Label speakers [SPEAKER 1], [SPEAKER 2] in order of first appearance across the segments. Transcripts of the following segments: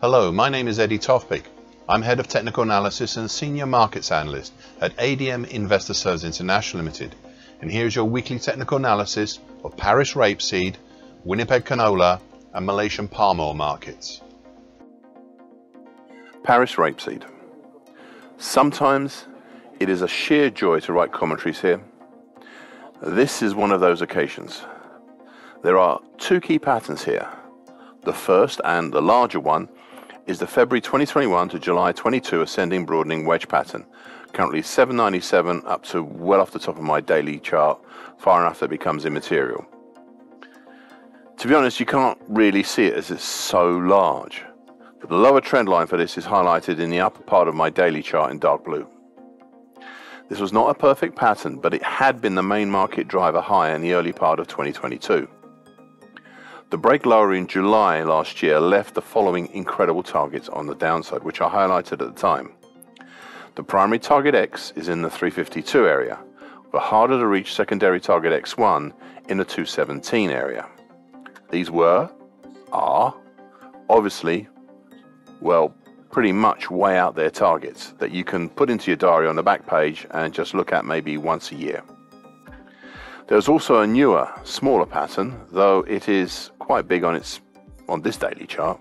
[SPEAKER 1] Hello, my name is Eddie Tofpik. I'm Head of Technical Analysis and Senior Markets Analyst at ADM Investor Services International Limited. And here's your weekly technical analysis of Paris Rapeseed, Winnipeg Canola and Malaysian palm oil markets.
[SPEAKER 2] Paris Rapeseed. Sometimes it is a sheer joy to write commentaries here. This is one of those occasions. There are two key patterns here. The first and the larger one is the February 2021 to July 22 ascending broadening wedge pattern, currently 797 up to well off the top of my daily chart, far enough that it becomes immaterial. To be honest, you can't really see it as it's so large, but the lower trend line for this is highlighted in the upper part of my daily chart in dark blue. This was not a perfect pattern, but it had been the main market driver higher in the early part of 2022. The break lower in July last year left the following incredible targets on the downside, which I highlighted at the time. The primary target X is in the 352 area, the harder to reach secondary target X1 in the 217 area. These are obviously, pretty much way out there targets that you can put into your diary on the back page and just look at maybe once a year. There's also a newer, smaller pattern, though it is quite big on this daily chart,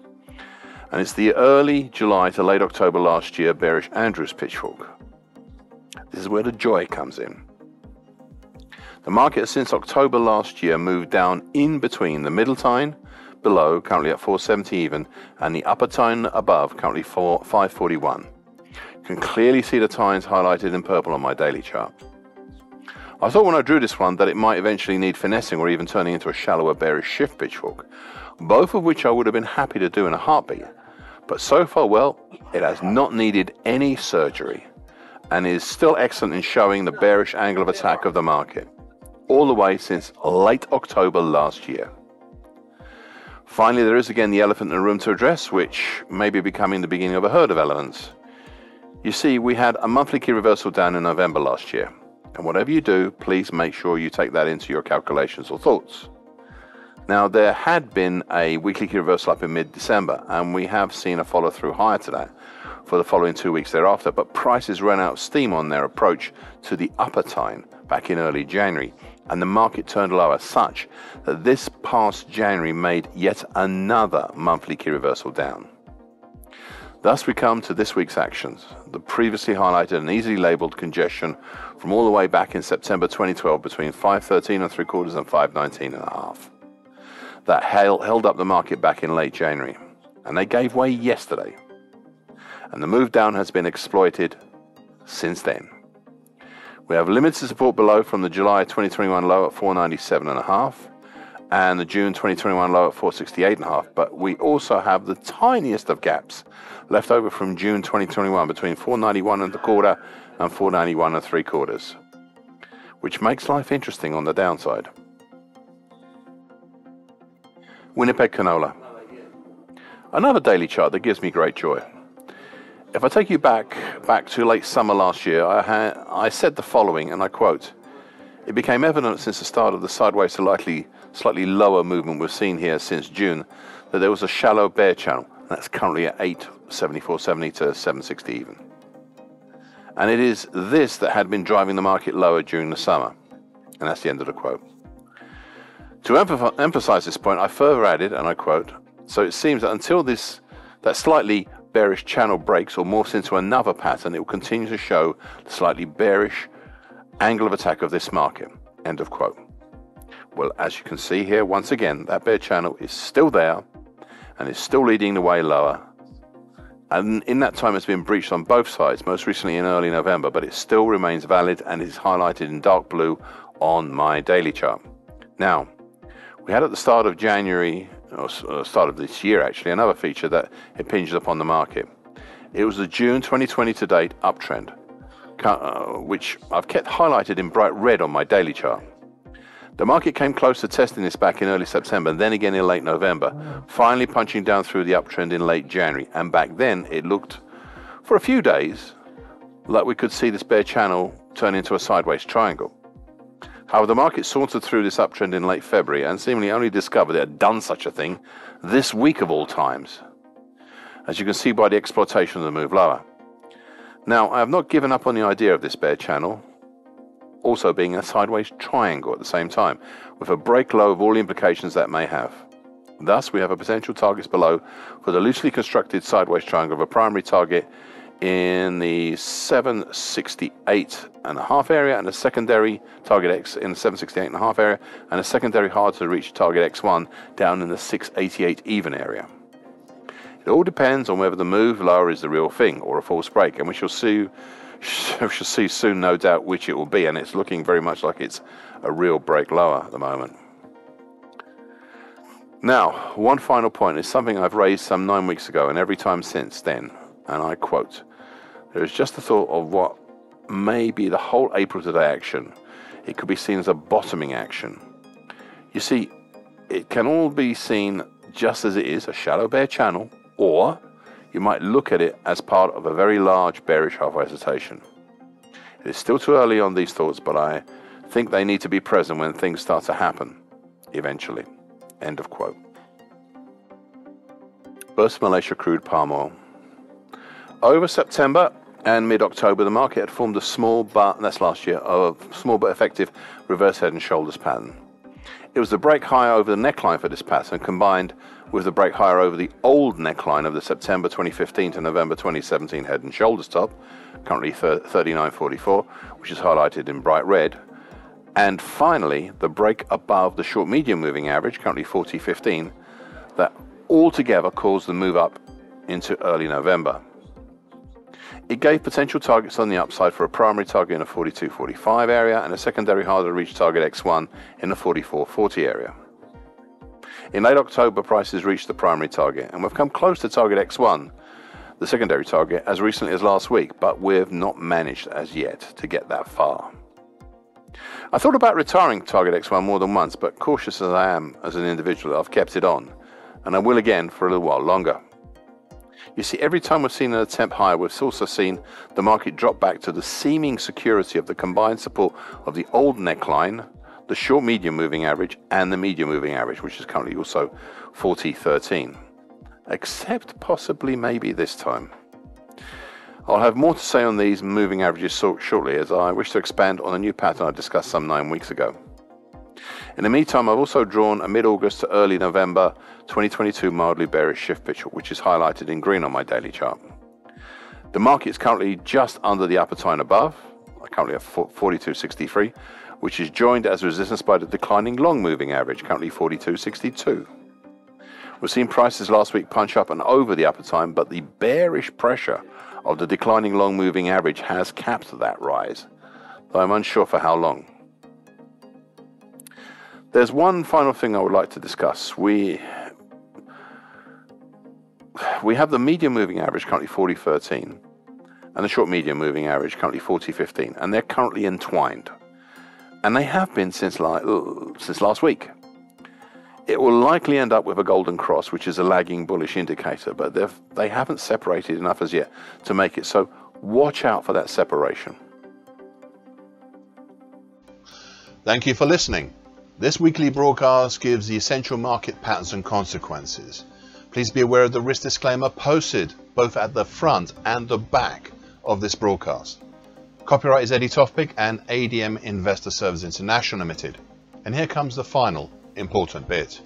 [SPEAKER 2] and it's the early July to late October last year bearish Andrews pitchfork. This is where the joy comes in. The market has since October last year moved down in between the middle tine below, currently at 470 even, and the upper tine above, currently 541. You can clearly see the tines highlighted in purple on my daily chart. I thought when I drew this one that it might eventually need finessing or even turning into a shallower bearish shift pitchfork, both of which I would have been happy to do in a heartbeat. But so far, it has not needed any surgery and is still excellent in showing the bearish angle of attack of the market, all the way since late October last year. Finally, there is again the elephant in the room to address, which may be becoming the beginning of a herd of elephants. You see, we had a monthly key reversal down in November last year. And whatever you do, please make sure you take that into your calculations or thoughts. Now, there had been a weekly key reversal up in mid-December, and we have seen a follow-through higher to that for the following 2 weeks thereafter, but prices ran out of steam on their approach to the upper tine back in early January, and the market turned lower such that this past January made yet another monthly key reversal down. Thus we come to this week's actions, the previously highlighted and easily labelled congestion from all the way back in September 2012 between 513 and 3/4 and 519 and a half. That held up the market back in late January, and they gave way yesterday. And the move down has been exploited since then. We have limited support below from the July 2021 low at 497 and a half and the June 2021 low at 468 and a half, but we also have the tiniest of gaps left over from June 2021 between 491 and a quarter and 491 and 3/4, which makes life interesting on the downside. Winnipeg Canola. Another daily chart that gives me great joy. If I take you back to late summer last year, I said the following, and I quote, "It became evident since the start of the sideways to slightly lower movement we've seen here since June that there was a shallow bear channel." That's currently at 874.70 to 760 even. And it is this that had been driving the market lower during the summer. And that's the end of the quote. To emphasize this point, I further added, and I quote, "So it seems that until that slightly bearish channel breaks or morphs into another pattern, it will continue to show the slightly bearish angle of attack of this market." End of quote. Well, as you can see here, once again, that bear channel is still there and is still leading the way lower. And in that time, it's been breached on both sides, most recently in early November, but it still remains valid and is highlighted in dark blue on my daily chart. Now, we had at the start of January, or start of this year actually, another feature that impinged upon the market. It was the June 2020 to date uptrend, which I've kept highlighted in bright red on my daily chart. The market came close to testing this back in early September and then again in late November, finally punching down through the uptrend in late January. And back then it looked, for a few days, like we could see this bear channel turn into a sideways triangle. However, the market sauntered through this uptrend in late February and seemingly only discovered it had done such a thing this week of all times. as you can see by the exploitation of the move lower. Now, I have not given up on the idea of this bear channel also being a sideways triangle at the same time, with a break low of all the implications that may have. Thus, we have a potential targets below for the loosely constructed sideways triangle of a primary target in the 768.5 area and a secondary target X in the 768.5 area and a secondary hard to reach target X1 down in the 688 even area. It all depends on whether the move lower is the real thing or a false break, and we shall see soon, no doubt, which it will be, and it's looking very much like it's a real break lower at the moment. Now, one final point is something I've raised some 9 weeks ago and every time since then, and I quote, "There is just the thought of what may be the whole April today action. It could be seen as a bottoming action. You see, it can all be seen just as it is, a shallow bear channel, or you might look at it as part of a very large bearish halfway hesitation. It is still too early on these thoughts, but I think they need to be present when things start to happen, eventually." End of quote. Burst Malaysia crude palm oil. Over September and mid-October, the market had formed a small but, that's last year, a small but effective reverse head and shoulders pattern. It was the break higher over the neckline for this pattern, combined with the break higher over the old neckline of the September 2015 to November 2017 head and shoulders top, currently 39.44, which is highlighted in bright red. And finally, the break above the short medium moving average, currently 40.15, that altogether caused the move up into early November. It gave potential targets on the upside for a primary target in the 42.45 area and a secondary harder to reach target X1 in the 44.40 area. In late October, prices reached the primary target, and we've come close to target X1, the secondary target, as recently as last week, but we've not managed as yet to get that far. I thought about retiring target X1 more than once, but cautious as I am as an individual, I've kept it on, and I will again for a little while longer. You see, every time we've seen an attempt higher, we've also seen the market drop back to the seeming security of the combined support of the old neckline, the short medium moving average, and the medium moving average, which is currently also 40.13. Except possibly maybe this time. I'll have more to say on these moving averages shortly, as I wish to expand on a new pattern I discussed some 9 weeks ago. In the meantime, I've also drawn a mid-August to early November 2022 mildly bearish shift picture, which is highlighted in green on my daily chart. The market is currently just under the upper tie and above, currently at 42.63, which is joined as resistance by the declining long moving average, currently 42.62. We've seen prices last week punch up and over the upper time, but the bearish pressure of the declining long moving average has capped that rise, though I'm unsure for how long. There's one final thing I would like to discuss. We have the medium moving average currently 40.13 and the short medium moving average currently 40.15, and they're currently entwined, and they have been since last week. It will likely end up with a golden cross, which is a lagging bullish indicator, but they haven't separated enough as yet to make it, so watch out for that separation.
[SPEAKER 1] Thank you for listening. This weekly broadcast gives the essential market patterns and consequences. Please be aware of the risk disclaimer posted both at the front and the back of this broadcast. Copyright is Eddie Tofpik and ADM Investor Services International Limited. And here comes the final important bit.